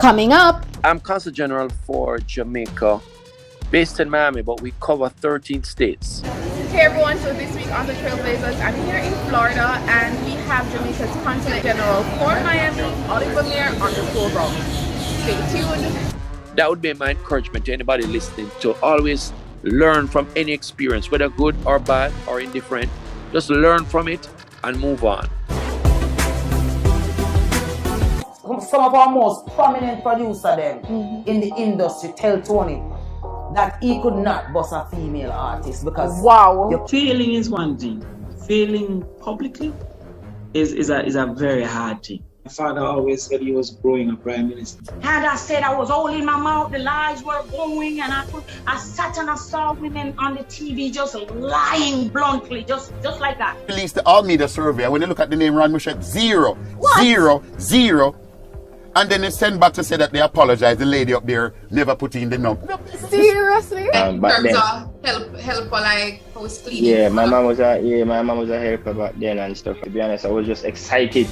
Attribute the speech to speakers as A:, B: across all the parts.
A: Coming up,
B: I'm Consul General for Jamaica, based in Miami, but we cover 13 states.
C: Hey everyone, so this week on the Trailblazers, I'm here in Florida and we have Jamaica's Consulate General for Miami, Oliver Mair, on the program. Stay tuned.
B: That would be my encouragement to anybody listening to always learn from any experience, whether good or bad or indifferent. Just learn from it and move on.
D: Some of our most prominent producer them in the industry tell Tony that he could not bust a female artist because
E: failing is one thing. Failing publicly is a very hard thing. My father always said he was growing a prime minister.
F: And I said I was holding my mouth, the lies were going, and I sat and I saw women on the TV just lying bluntly, just like that.
G: Released the all media survey, and when you look at the name Ron Mouchette, 0, 0. And then they send back to say that they apologize. The lady up there never put in the number.
C: Seriously?
H: In terms
C: of help like house cleaning?
H: Yeah, my mom was a helper back then and stuff. To be honest, I was just excited,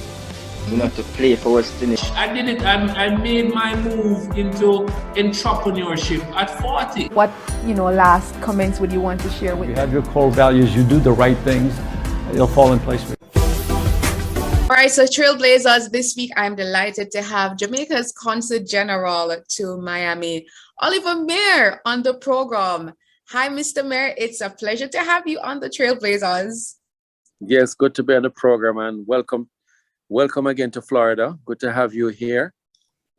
H: to play for West Indies.
E: I did it. I made my move into entrepreneurship at 40.
C: What last comments would you want to share with
I: you? Have your core values. You do the right things. It'll fall in place for you.
C: All right, so Trailblazers, this week I'm delighted to have Jamaica's Consul General to Miami, Oliver Mair, on the program. Hi, Mr. Mair. It's a pleasure to have you on the Trailblazers.
B: Yes, good to be on the program and welcome again to Florida. Good to have you here.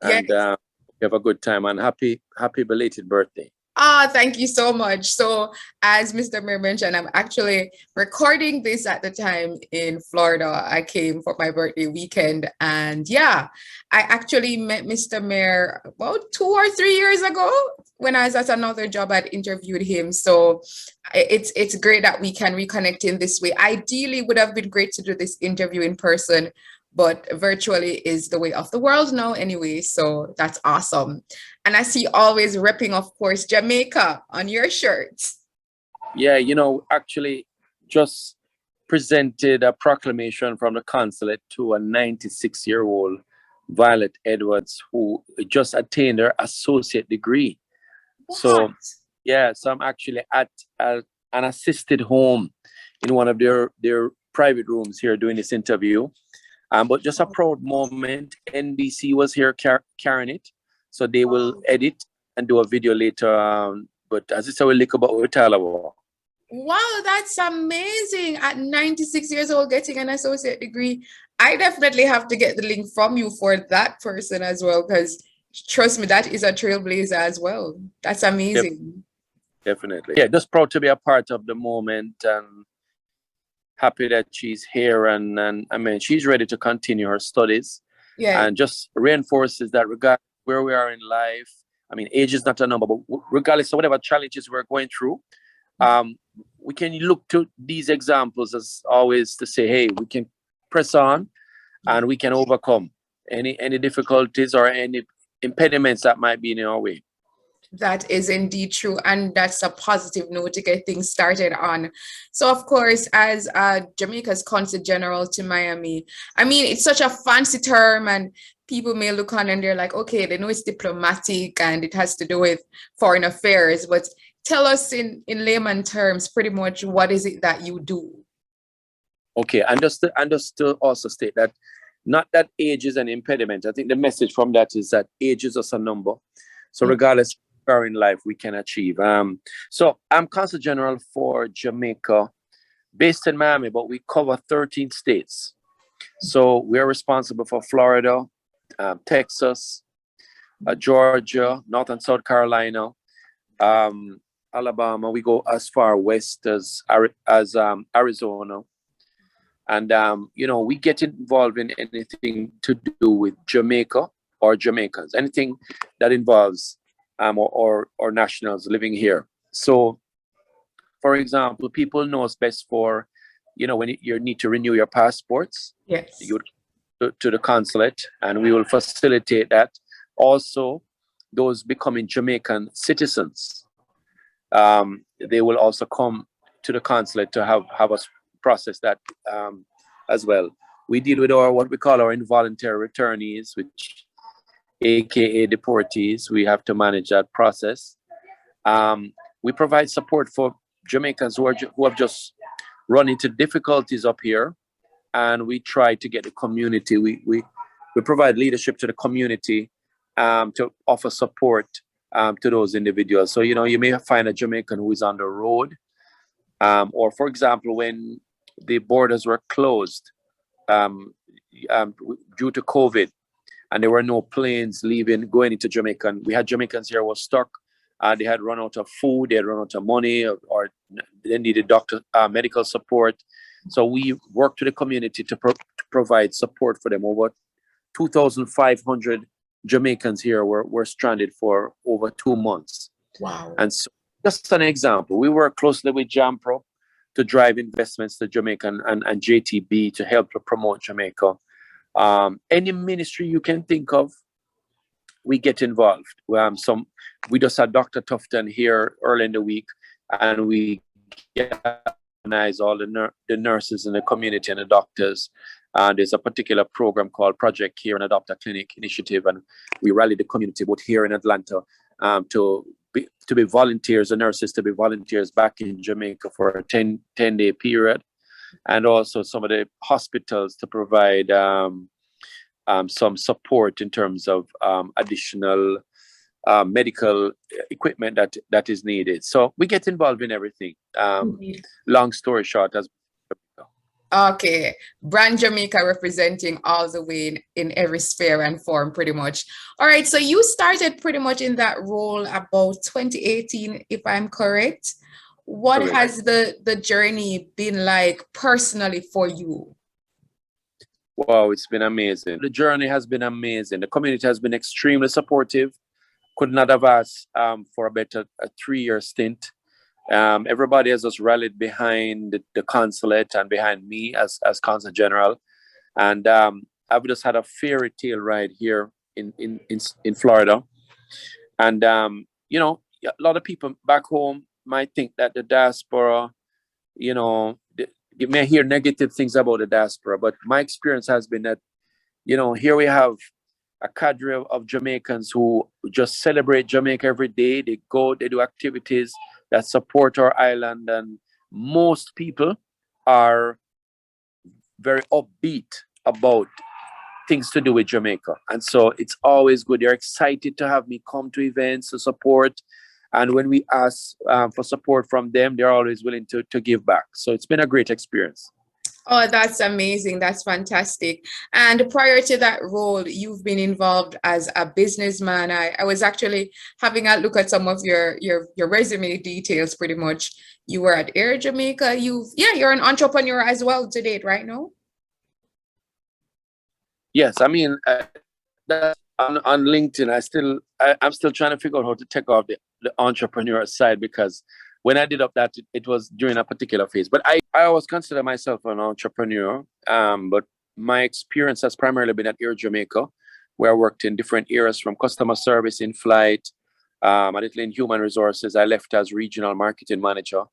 B: And
C: yes.
B: Have a good time and happy belated birthday.
C: Thank you so much. So as Mr. Mair mentioned, I'm actually recording this at the time in Florida. I came for my birthday weekend and I actually met Mr. Mair about 2 or 3 years ago when I was at another job. I'd interviewed him. So it's great that we can reconnect in this way. Ideally, would have been great to do this interview in person, but virtually is the way of the world now anyway. So that's awesome. And I see always repping, of course, Jamaica on your shirt.
B: Yeah, actually just presented a proclamation from the consulate to a 96-year-old Violet Edwards who just attained her associate degree.
C: What?
B: So I'm actually at an assisted home in one of their private rooms here doing this interview. But just a proud moment. NBC was here carrying it. So they will edit and do a video later. But as I said, we'll look about what about.
C: Wow, that's amazing. At 96 years old, getting an associate degree. I definitely have to get the link from you for that person as well, because trust me, that is a trailblazer as well. That's amazing.
B: Definitely. Yeah, just proud to be a part of the moment and happy that she's here. And I mean, she's ready to continue her studies.
C: Yeah.
B: And just reinforces that regardless where we are in life, I mean, age is not a number, but regardless of whatever challenges we're going through, we can look to these examples as always to say, hey, we can press on and we can overcome any difficulties or any impediments that might be in our way.
C: That is indeed true. And that's a positive note to get things started on. So, of course, as Jamaica's Consul General to Miami, I mean, it's such a fancy term and people may look on and they're like, okay, they know it's diplomatic and it has to do with foreign affairs. But tell us in layman terms, pretty much, what is it that you do? Okay,
B: and just to also state that not that age is an impediment. I think the message from that is that age is just a number. So regardless where in life we can achieve. So I'm Consul General for Jamaica, based in Miami, but we cover 13 states. So we're responsible for Florida, Texas, Georgia, North and South Carolina, Alabama. We go as far west as Arizona. And, we get involved in anything to do with Jamaica or Jamaicans, anything that involves or nationals living here. So, for example, people know us best for, when you need to renew your passports.
C: Yes.
B: You go to the consulate and we will facilitate that. Also, those becoming Jamaican citizens, they will also come to the consulate to have us process that as well. We deal with what we call our involuntary returnees, which aka deportees. We have to manage that process. We provide support for Jamaicans who have just run into difficulties up here, and we try to get the community. We provide leadership to the community to offer support to those individuals. So, you may find a Jamaican who is on the road, or for example, when the borders were closed due to COVID, and there were no planes going into Jamaica. And we had Jamaicans here who were stuck. They had run out of food, they had run out of money, or they needed medical support. So we worked with the community to provide support for them. Over 2,500 Jamaicans here were stranded for over 2 months.
C: Wow.
B: And so, just an example, we work closely with JAMPRO to drive investments to Jamaica and JTB to help to promote Jamaica. Any ministry you can think of, we get involved. We just had Dr. Tufton here early in the week, and we organize all the nurses in the community and the doctors. There's a particular program called Project Care and Adopt a Clinic Initiative, and we rally the community both here in Atlanta to be volunteers, the nurses to be volunteers back in Jamaica for a 10-day period, and also some of the hospitals to provide some support in terms of additional medical equipment that is needed. So we get involved in everything. Long story short,
C: Okay, Brand Jamaica representing all the way in every sphere and form, pretty much. All right, so you started pretty much in that role about 2018, if I'm correct. What
B: Correct.
C: has the journey been like personally for you?
B: Wow, it's been amazing. The journey has been amazing. The community has been extremely supportive. Could not have asked for a 3-year stint. Everybody has just rallied behind the consulate and behind me as Consul General. And I've just had a fairy tale ride here in Florida. And, a lot of people back home might think that the diaspora, you may hear negative things about the diaspora, but my experience has been that, here we have a cadre of Jamaicans who just celebrate Jamaica every day. They do activities that support our island, and most people are very upbeat about things to do with Jamaica. And so it's always good. They're excited to have me come to events to support. And when we ask for support from them, they're always willing to give back. So it's been a great experience.
C: Oh, that's amazing. That's fantastic. And prior to that role, you've been involved as a businessman. I was actually having a look at some of your resume details pretty much. You were at Air Jamaica. You're an entrepreneur as well to date, right now?
B: Yes, I mean, on LinkedIn, I'm still trying to figure out how to take off the entrepreneur side, because when I did up that, it was during a particular phase. But I always consider myself an entrepreneur. But my experience has primarily been at Air Jamaica, where I worked in different areas from customer service, in flight, a little in human resources. I left as regional marketing manager.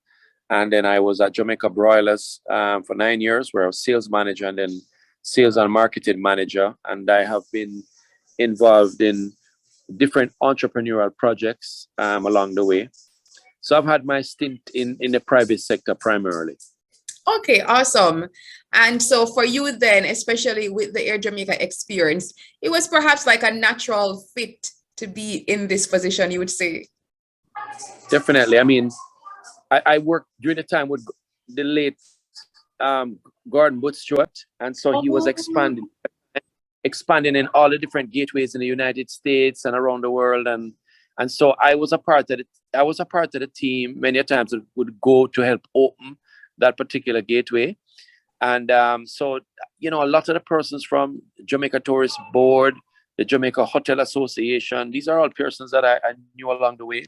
B: And then I was at Jamaica Broilers for 9 years, where I was sales manager and then sales and marketing manager. And I have been involved in different entrepreneurial projects along the way. So I've had my stint in the private sector primarily.
C: Okay, awesome. And so for you then, especially with the Air Jamaica experience, it was perhaps like a natural fit to be in this position, you would say?
B: Definitely. I mean, I worked during the time with the late Gordon Booth Stewart, and so he was expanding in all the different gateways in the United States and around the world, and so I was a part of it. I was a part of the team many times that would go to help open that particular gateway. And so, a lot of the persons from Jamaica Tourist Board, the Jamaica Hotel Association, these are all persons that I knew along the way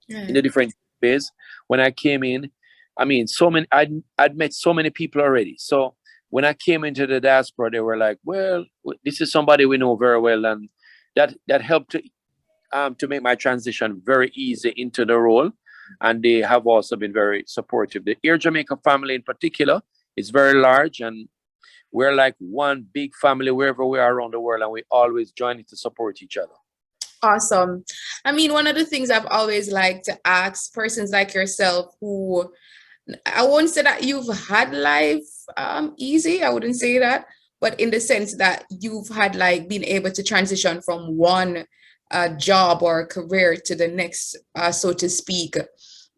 B: in the different ways. When I came in, I mean, I'd met so many people already. So when I came into the diaspora, they were like, well, this is somebody we know very well. And that helped to make my transition very easy into the role. And they have also been very supportive. The Air Jamaica family in particular is very large, and we're like one big family wherever we are around the world, and we always join to support each other.
C: Awesome. I mean, one of the things I've always liked to ask persons like yourself who, I won't say that you've had life easy, I wouldn't say that, but in the sense that you've had like been able to transition from one job or career to the next, so to speak.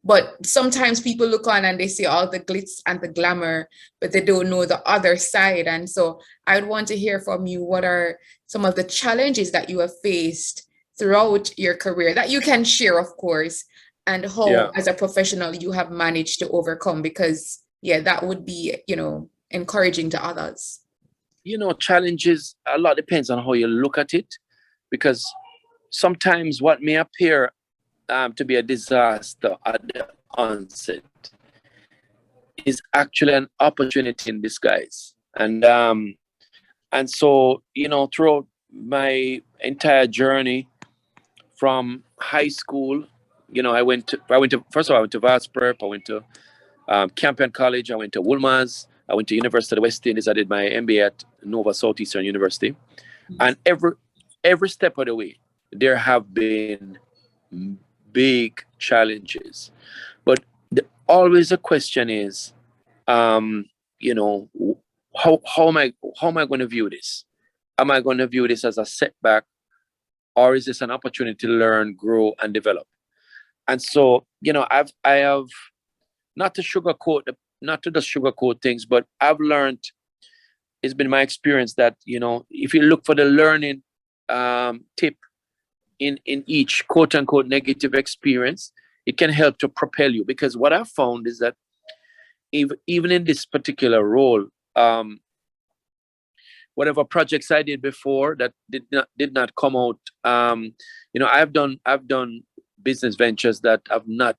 C: But sometimes people look on and they see all the glitz and the glamour, but they don't know the other side. And so I'd want to hear from you, what are some of the challenges that you have faced throughout your career that you can share, of course, and how as a professional you have managed to overcome, because that would be, encouraging to others.
B: Challenges, a lot depends on how you look at it, because sometimes what may appear to be a disaster at the onset is actually an opportunity in disguise. And so, throughout my entire journey from high school, I went to Vast Prep, I went to Campion College, I went to Wolmer's, I went to University of the West Indies, I did my MBA at Nova Southeastern University. And every step of the way, there have been big challenges. But always the question is, how am I going to view this? Am I going to view this as a setback, or is this an opportunity to learn, grow, and develop? And so, I have, not to just sugarcoat things, but I've learned, it's been my experience that, if you look for the learning tip in each quote unquote negative experience, it can help to propel you. Because what I've found is that even in this particular role, whatever projects I did before that did not come out, I've done business ventures that have not,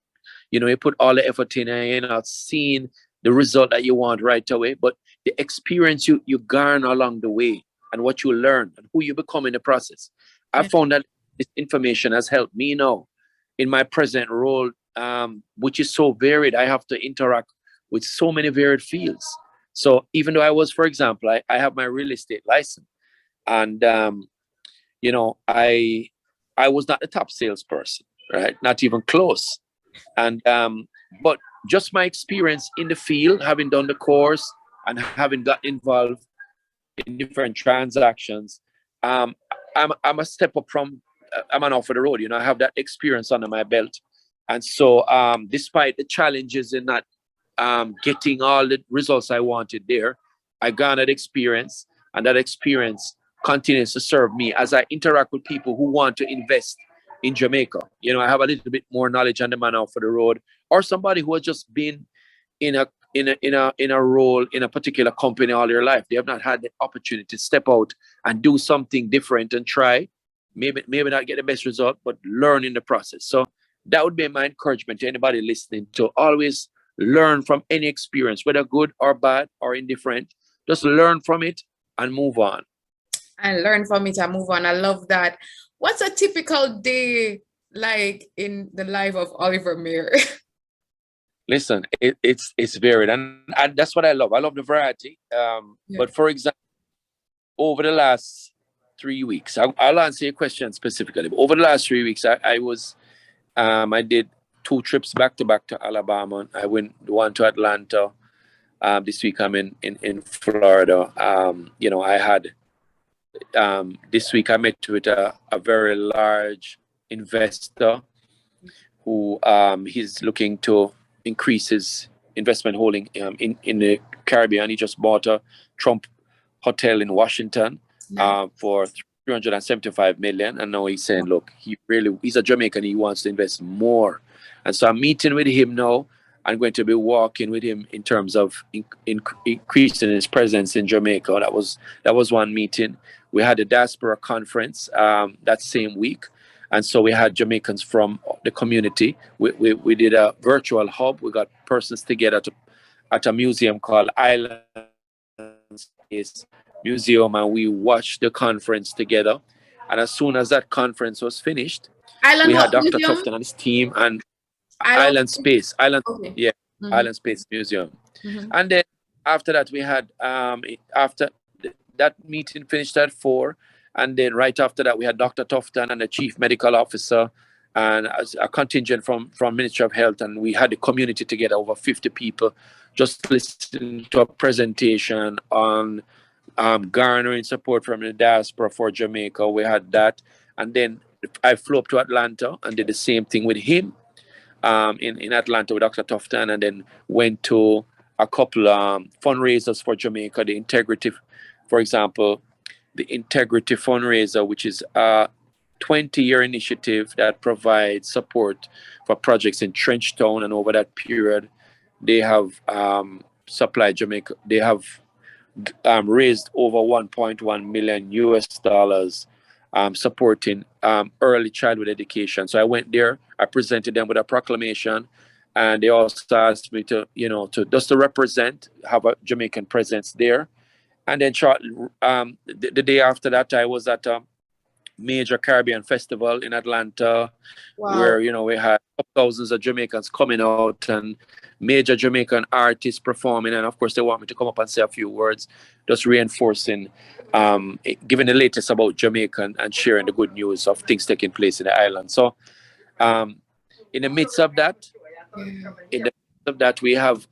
B: you put all the effort in and you're not seeing the result that you want right away, but the experience you garner along the way and what you learn and who you become in the process. I found that this information has helped me now in my present role, which is so varied. I have to interact with so many varied fields. So even though I was, for example, I have my real estate license, and I was not the top salesperson, right? Not even close. And but just my experience in the field, having done the course and having got involved in different transactions, I'm a step up from, I'm an off of the road. I have that experience under my belt. And so despite the challenges in not getting all the results I wanted there, I garnered experience, and that experience continues to serve me as I interact with people who want to invest in Jamaica. I have a little bit more knowledge on the man out for the road, or somebody who has just been in a role in a particular company all their life. They have not had the opportunity to step out and do something different and try. Maybe not get the best result, but learn in the process. So that would be my encouragement to anybody listening, to always learn from any experience, whether good or bad or indifferent. Just learn from it and move on.
C: And learn from it and move on. I love that. What's a typical day like in the life of Oliver Mair?
B: Listen, it's varied, and that's what I love. I love the variety. But for example, over the last 3 weeks, I'll answer your question specifically. But over the last 3 weeks, I did 2 trips back to back to Alabama. I went one to Atlanta. This week I'm in Florida. I had this week I met with a very large investor who he's looking to increase his investment holding in the Caribbean. He just bought a Trump hotel in Washington for $375 million, and now he's saying, look, he's a Jamaican, he wants to invest more. And so I'm meeting with him now. I'm going to be walking with him in terms of increasing his presence in Jamaica. That was one meeting. We had a diaspora conference that same week. And so we had Jamaicans from the community. We did a virtual hub. We got persons together at a museum called Island Space Museum, and we watched the conference together. And as soon as that conference was finished, we had Dr. Tufton and his team and Island Space Museum. And then after that, we had after that meeting finished at 4, And then right after that, we had Dr. Tufton and the chief medical officer and a contingent from Ministry of Health. And we had the community together, over 50 people, just listening to a presentation on garnering support from the diaspora for Jamaica. We had that. And then I flew up to Atlanta and did the same thing with him in Atlanta with Dr. Tufton, and then went to a couple fundraisers for Jamaica. The Integrity, for example, the Integrity fundraiser, which is a 20-year initiative that provides support for projects in Trenchtown, and over that period, they have supplied Jamaica. They have raised over 1.1 million US dollars supporting early childhood education. So I went there, I presented them with a proclamation, and they also asked me to, to represent, have a Jamaican presence there. And then the day after that, I was at a major Caribbean festival in Atlanta, where, we had thousands of Jamaicans coming out and major Jamaican artists performing. And of course, they want me to come up and say a few words, just reinforcing, giving the latest about Jamaica and sharing the good news of things taking place in the island. So in the midst of that, we have,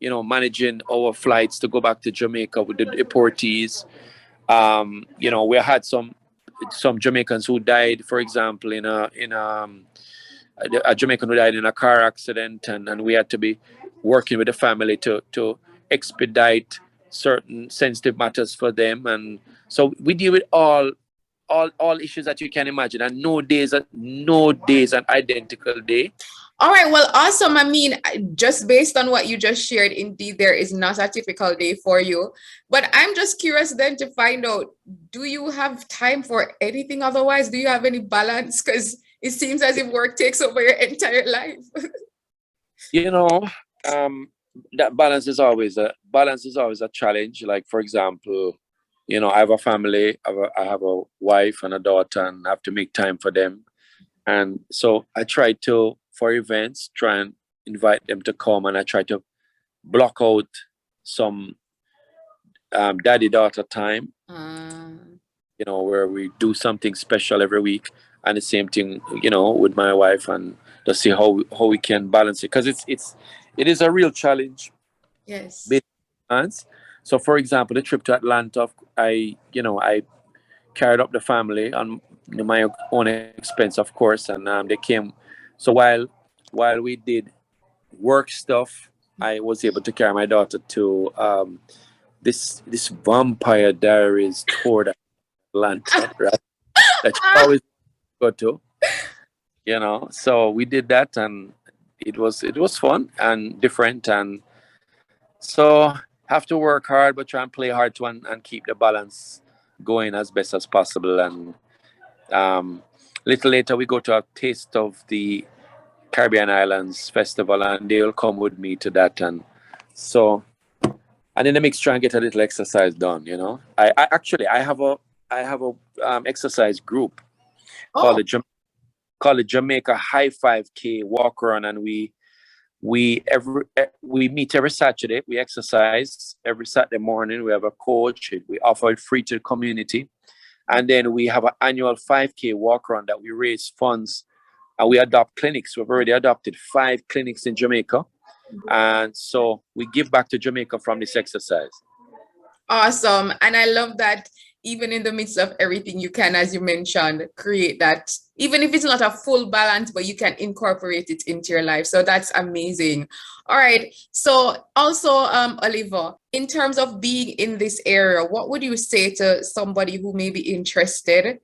B: managing our flights to go back to Jamaica with the deportees. We had some Jamaicans who died, for example, in a Jamaican who died in a car accident, and we had to be working with the family to expedite certain sensitive matters for them. And so we deal with all issues that you can imagine, and no day is an identical day.
C: All right, well, awesome. I mean, just based on what you just shared, indeed, there is not a typical day for you. But I'm just curious then to find out, do you have time for anything otherwise? Do you have any balance? Because it seems as if work takes over your entire life.
B: That balance is always a challenge. Like, for example, I have a family, I have a wife and a daughter, and I have to make time for them. And so I try to, for events, try and invite them to come, and I try to block out some daddy-daughter time, where we do something special every week, and the same thing, with my wife, and to see how we can balance it, because it is a real challenge.
C: Yes.
B: So, for example, the trip to Atlanta, I carried up the family on my own expense, of course, and they came. So while we did work stuff, I was able to carry my daughter to this Vampire Diaries tour that Atlanta, right? That she always go to, So we did that, and it was fun and different, and so have to work hard, but try and play hard to and keep the balance going as best as possible. And little later, we go to a taste of the Caribbean Islands Festival, and they'll come with me to that. And so, and in the mix, try and get a little exercise done. I have a exercise group called the Jamaica High 5K Walk Run, and we meet every Saturday. We exercise every Saturday morning. We have a coach. We offer it free to the community. And then we have an annual 5K walk run that we raise funds, and we adopt clinics. We've already adopted 5 clinics in Jamaica. And so we give back to Jamaica from this exercise.
C: Awesome. And I love that even in the midst of everything, you can, as you mentioned, create that, even if it's not a full balance, but you can incorporate it into your life. So that's amazing. All right. So also, Oliver, in terms of being in this area, what would you say to somebody who may be interested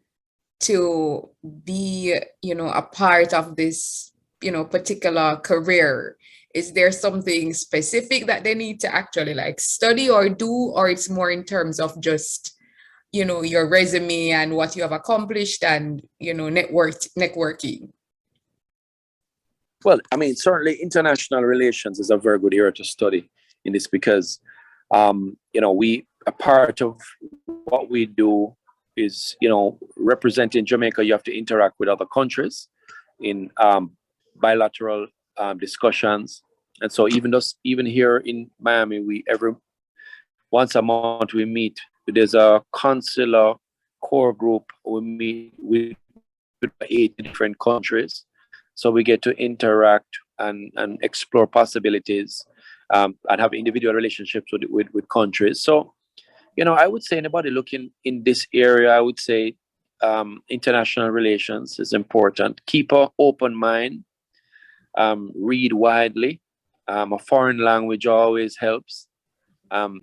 C: to be, a part of this, particular career? Is there something specific that they need to actually study or do, or it's more in terms of just, your resume and what you have accomplished and, networking?
B: Well, I mean, certainly international relations is a very good area to study in this, because, a part of what we do is, representing Jamaica, you have to interact with other countries in bilateral discussions. And so even here in Miami, once a month we meet. There's a consular core group. We meet with 8 different countries. So we get to interact and explore possibilities and have individual relationships with countries. So, I would say anybody looking in this area, I would say international relations is important. Keep an open mind, read widely. A foreign language always helps.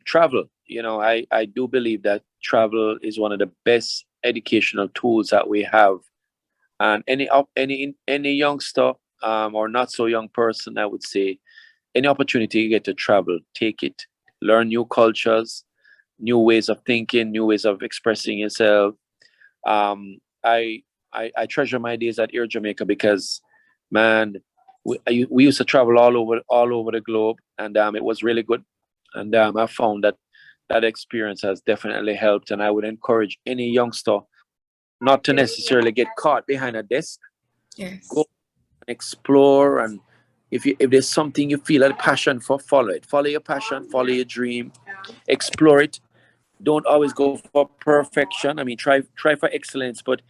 B: Travel, I do believe that travel is one of the best educational tools that we have. And any youngster or not so young person, I would say, any opportunity you get to travel, take it. Learn new cultures, new ways of thinking, new ways of expressing yourself. I treasure my days at Air Jamaica because, man, we used to travel all over the globe, and it was really good. And I found that experience has definitely helped. And I would encourage any youngster not to necessarily get caught behind a desk.
C: Yes.
B: Go and explore, and if there's something you feel a passion for, follow it. Follow your passion, follow your dream, explore it. Don't always go for perfection. I mean, try for excellence, but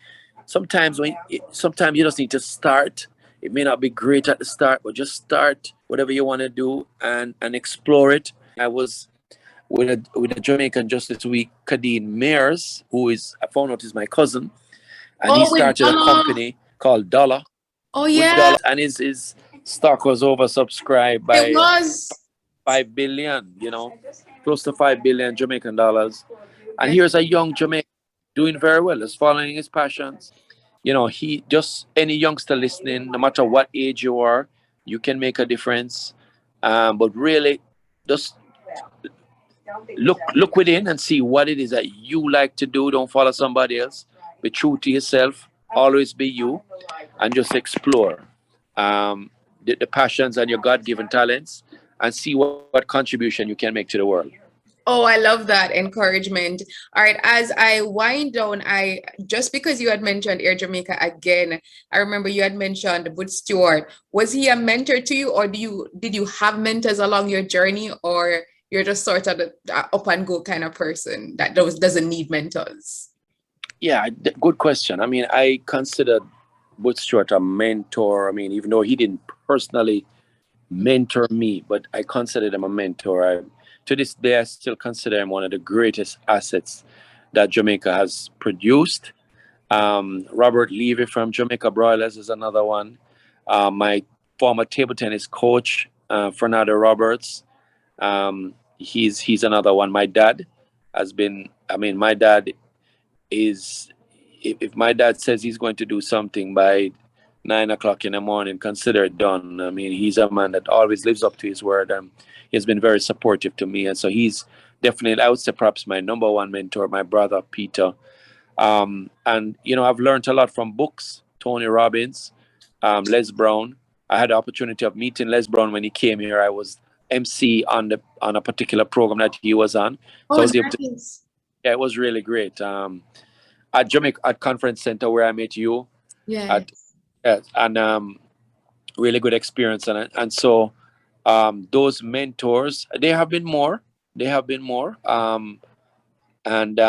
B: sometimes you just need to start. It may not be great at the start, but just start whatever you want to do and explore it. I was with a Jamaican just this week, Kadeen Mears, I found out is my cousin, and he started a company called Dollar.
C: Oh yeah.
B: And his stock was oversubscribed by 5 billion, close to 5 billion Jamaican dollars. And here's a young Jamaican doing very well, is following his passions. He just, any youngster listening, no matter what age you are, you can make a difference. But really, just look within and see what it is that you like to do. Don't follow somebody else. Be true to yourself. Always be you, and just explore the passions and your God-given talents, and see what contribution you can make to the world.
C: Oh, I love that encouragement. All right, as I wind down, just because you had mentioned Air Jamaica again, I remember you had mentioned Wood Stewart. Was he a mentor to you, or did you have mentors along your journey, or you're just sort of the up and go kind of person that doesn't need mentors?
B: Yeah, good question. I mean, I considered Wood Stewart a mentor. I mean, even though he didn't personally mentor me, but I considered him a mentor. To this day, I still consider him one of the greatest assets that Jamaica has produced. Robert Levy from Jamaica Broilers is another one. My former table tennis coach, Fernando Roberts, he's another one. My dad has been, my dad is, if my dad says he's going to do something by 9 o'clock in the morning, consider it done. I mean, he's a man that always lives up to his word, and he has been very supportive to me. And so he's definitely, I would say, perhaps my number one mentor, my brother, Peter. And, I've learned a lot from books, Tony Robbins, Les Brown. I had the opportunity of meeting Les Brown when he came here. I was MC on a particular program that he was on. So I was able to, yeah, it was really great. At Jamaica, at Conference Center where I met you.
C: Yeah.
B: Really good experience. And so those mentors, there have been more. And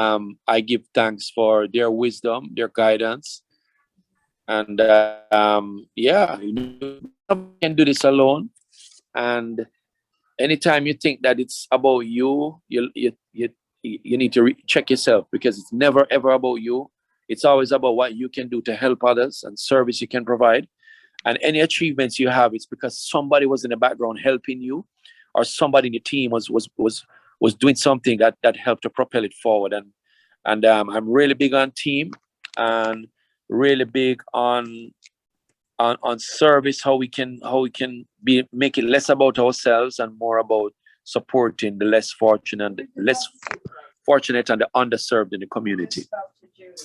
B: I give thanks for their wisdom, their guidance. And you can do this alone. And anytime you think that it's about you, you need to check yourself, because it's never ever about you. It's always about what you can do to help others and service you can provide. And any achievements you have, it's because somebody was in the background helping you, or somebody in the team was doing something that helped to propel it forward. And I'm really big on team, and really big on service, how we can make it less about ourselves and more about supporting the less fortunate and the underserved in the community.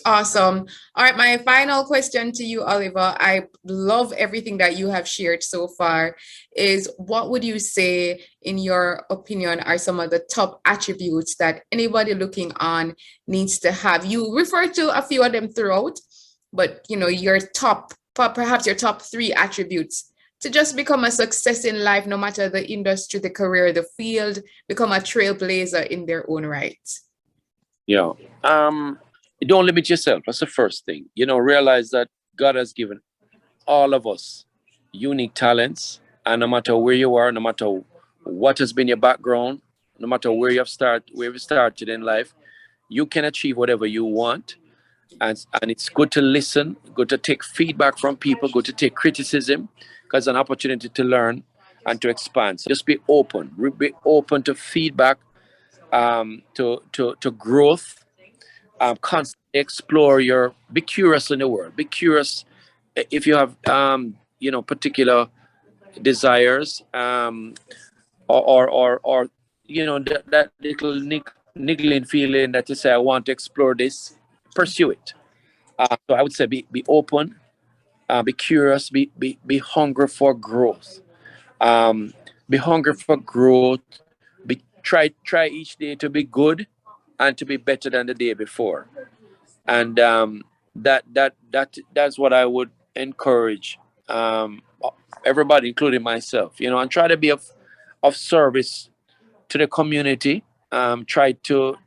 C: Awesome. All right, my final question to you, Oliver, I love everything that you have shared so far, is what would you say, in your opinion, are some of the top attributes that anybody looking on needs to have? You refer to a few of them throughout, but your top, perhaps your top 3 attributes to just become a success in life, no matter the industry, the career, the field, become a trailblazer in their own right.
B: Yeah. don't limit yourself. That's the first thing. Realize that God has given all of us unique talents, and no matter where you are, no matter what has been your background, no matter where you've started in life, you can achieve whatever you want. And it's good to listen, good to take feedback from people, good to take criticism, because it's an opportunity to learn and to expand. So just be open to feedback, to growth. Constantly explore be curious in the world. Be curious if you have particular desires, or that little niggling feeling that you say, I want to explore this, pursue it. So I would say be open, be curious, be hungry for growth. Be hungry for growth. Try each day to be good and to be better than the day before. And that's what I would encourage everybody, including myself, and try to be of service to the community. Try to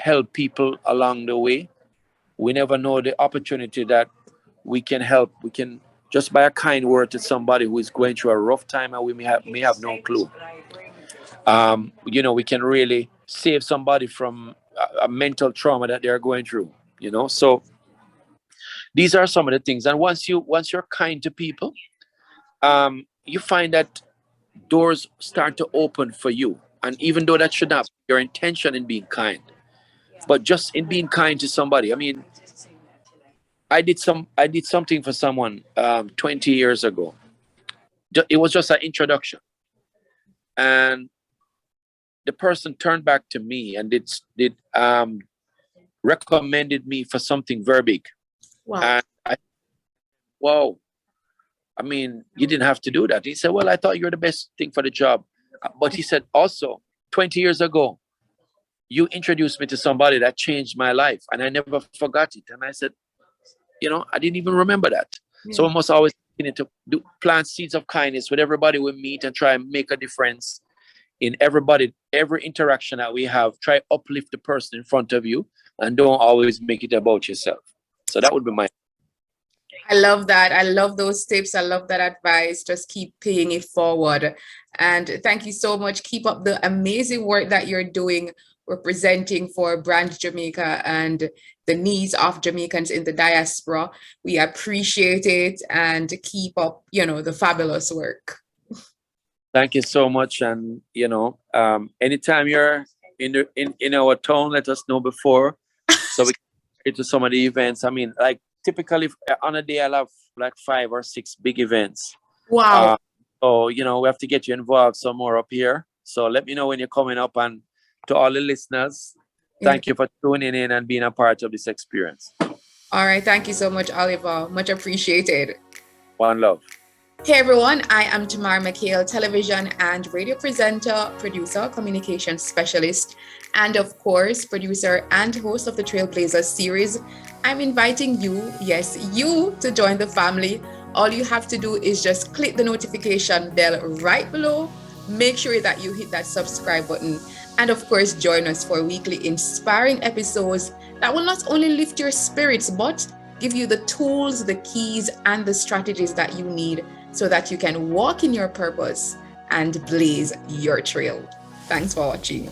B: help people along the way. We never know the opportunity that we can help. We can just by a kind word to somebody who is going through a rough time, and we may have no clue. We can really save somebody from a mental trauma that they're going through. So these are some of the things. And once you're kind to people, you find that doors start to open for you. And even though that should not be your intention in being kind, but just in being kind to somebody. I mean, I did something for someone 20 years ago. It was just an introduction, and the person turned back to me and did recommended me for something very big.
C: Wow.
B: And wow. I mean, you didn't have to do that. He said, well, I thought you were the best thing for the job. But he said, also, 20 years ago, you introduced me to somebody that changed my life, and I never forgot it. And I said, I didn't even remember that. Yeah. So we must always plant seeds of kindness with everybody we meet and try and make a difference in every interaction that we have. Try uplift the person in front of you and don't always make it about yourself. So that would be my.
C: I love that. I love those tips. I love that advice. Just keep paying it forward. And thank you so much. Keep up the amazing work that you're doing, representing for Brand Jamaica and the needs of Jamaicans in the diaspora. We appreciate it, and keep up, the fabulous work.
B: Thank you so much. And, anytime you're in our town, let us know before so we can get to some of the events. I mean, like typically on a day, I'll have like 5 or 6 big events.
C: Wow.
B: So, we have to get you involved some more up here. So let me know when you're coming up. And to all the listeners, thank you for tuning in and being a part of this experience.
C: All right. Thank you so much, Oliver. Much appreciated.
B: One love.
C: Hey everyone, I am Tamara McKayle, television and radio presenter, producer, communications specialist, and of course, producer and host of the Trailblazers series. I'm inviting you, yes, you, to join the family. All you have to do is just click the notification bell right below. Make sure that you hit that subscribe button. And of course, join us for weekly inspiring episodes that will not only lift your spirits, but give you the tools, the keys, and the strategies that you need so that you can walk in your purpose and blaze your trail. Thanks for watching.